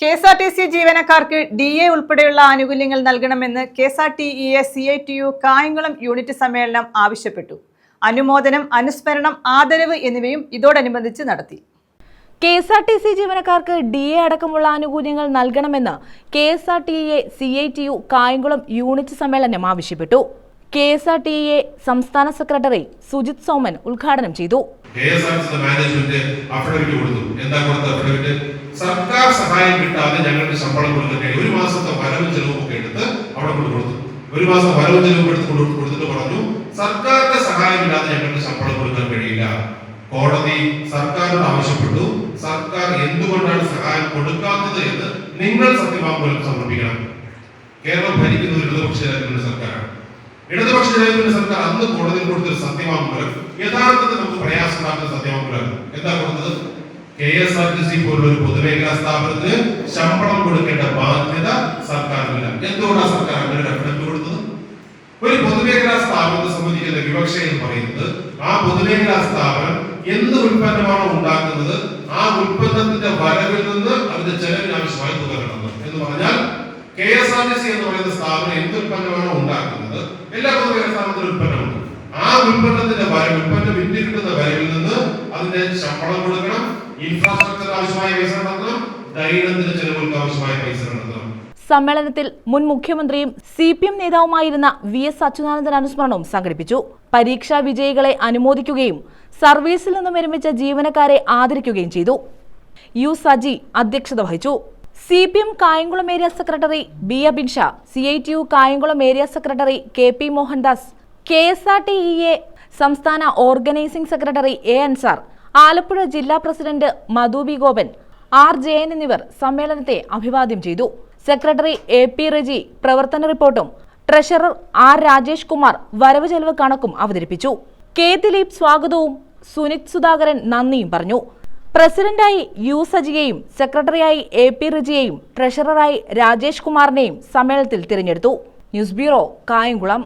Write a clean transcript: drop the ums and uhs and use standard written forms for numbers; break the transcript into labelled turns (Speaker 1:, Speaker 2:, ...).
Speaker 1: KSRTC ജീവനക്കാർക്ക് DA ഉൾപ്പെടെയുള്ള ആനുകൂല്യങ്ങൾ നൽകണമെന്ന് KSRTE CITU കായംകുളം യൂണിറ്റ് സമ്മേളനം ആവശ്യപ്പെട്ടു. അനുമോദനം, അനുസ്മരണം, ആദരവ് എന്നിവയും ഇതോടനുബന്ധിച്ച് നടത്തി.
Speaker 2: KSRTC ജീവനക്കാർക്ക് DA അടക്കമുള്ള ആനുകൂല്യങ്ങൾ നൽകണമെന്ന് KSRTE CITU കായംകുളം യൂണിറ്റ് സമ്മേളനം ആവശ്യപ്പെട്ടു. KSRTE സംസ്ഥാന സെക്രട്ടറി സുജിത് സോമൻ ഉദ്ഘാടനം ചെയ്തു.
Speaker 3: സർക്കാർ സഹായം കിട്ടാതെ ഞങ്ങൾക്ക് ശമ്പളം കൊടുക്കാൻ ഒരു മാസത്തെ വരവ് ചെലവൊക്കെ എടുത്ത് അവിടെ കൊടുത്തു. ഒരു മാസം വരവ് ചെലവ് കൊടുത്തിട്ട് പറഞ്ഞു സർക്കാരിന്റെ സഹായം ഇല്ലാതെ ഞങ്ങൾക്ക് ശമ്പളം കൊടുക്കാൻ കഴിയില്ല. കോടതി സർക്കാരിനോട് ആവശ്യപ്പെട്ടു, സർക്കാർ എന്തുകൊണ്ടാണ് സഹായം കൊടുക്കാത്തത് എന്ന് നിങ്ങൾ സത്യവാങ്മൂലം സമർപ്പിക്കണം. കേരളം ഭരിക്കുന്നത് ഇടതുപക്ഷ ജനാധിപത്യ സർക്കാരാണ്. ഇടതുപക്ഷ ജനാധിപത്യ സർക്കാർ അന്ന് കോടതിയിൽ കൊടുത്തൊരു സത്യവാങ്മൂലം യഥാർത്ഥത്തിൽ നമുക്ക് പ്രയാസമാക്കുന്ന സത്യവാങ്മൂലം എന്താ കൊടുത്തത്? KSRTC പോലുള്ള ഒരു പൊതുമേഖലാ സ്ഥാപനത്തിന് ശമ്പളം കൊടുക്കേണ്ട ബാധ്യത സർക്കാരിനില്ല. എന്തുകൊണ്ടാണ് സർക്കാർ അങ്ങനെ റെഫറൻസ് കൊടുത്തത്? ഒരു പൊതുമേഖലാ സ്ഥാപനത്തെ സംബന്ധിക്കുന്ന വിവക്ഷ എന്ന് പറയുന്നത് ആ പൊതുമേഖലാ സ്ഥാപനം എന്ത് ഉൽപ്പന്നമാണോ ഉണ്ടാക്കുന്നത് ആ ഉൽപ്പന്നത്തിന്റെ വരവിൽ നിന്ന് അതിന്റെ ചെലവിന് ആവശ്യമായ തുക കിട്ടുന്നത് എന്ന് പറഞ്ഞാൽ KSRTC എന്ന് പറയുന്ന സ്ഥാപനം എന്ത് ഉൽപ്പന്നമാണോ ഉണ്ടാക്കുന്നത് എല്ലാ പൊതുമേഖലാ സ്ഥാപനത്തിനും ഉൽപ്പന്നമുണ്ട്. ആ ഉൽപ്പന്നത്തിന്റെ വരവ്, ഉൽപ്പന്നം വിറ്റ് കിട്ടുന്ന വരവിൽ നിന്ന് അതിന്റെ ശമ്പളം കൊടുക്കണം, ഇൻഫ്രാസ്ട്രക്ചർ ആവശ്യമായ പൈസ നടത്തണം, ദൈനംദിന ചെലവുകൾക്ക് ആവശ്യമായ പൈസ നടത്തണം.
Speaker 2: സമ്മേളനത്തിൽ മുൻ മുഖ്യമന്ത്രിയും CPM നേതാവുമായിരുന്ന VS അച്യുതാനന്ദൻ അനുസ്മരണവും സംഘടിപ്പിച്ചു. പരീക്ഷാ വിജയികളെ അനുമോദിക്കുകയും സർവീസിൽ നിന്നും വിരമിച്ച ജീവനക്കാരെ ആദരിക്കുകയും ചെയ്തു. U സജി അധ്യക്ഷത വഹിച്ചു. CPM Kayamkulam area secretary B Abinsha, CITU Kayamkulam area secretary KP Mohandas, KSRTE സംസ്ഥാന organising secretary A Ansar, Alappuzha ജില്ലാ പ്രസിഡന്റ് മധു ബി ഗോപൻ, R ജയൻ എന്നിവർ സമ്മേളനത്തെ അഭിവാദ്യം ചെയ്തു. സെക്രട്ടറി AP റജി പ്രവർത്തന റിപ്പോർട്ടും ട്രഷറർ R രാജേഷ് കുമാർ വരവ് ചെലവ് കണക്കും അവതരിപ്പിച്ചു. K ദിലീപ് സ്വാഗതവും സുനിത് സുധാകരൻ നന്ദിയും പറഞ്ഞു. പ്രസിഡന്റായി U സജിയെയും സെക്രട്ടറിയായി AP റജിയെയും ട്രഷററായി രാജേഷ് കുമാറിനെയും സമ്മേളനത്തിൽ തിരഞ്ഞെടുത്തു. News bureau, Kayamkulam.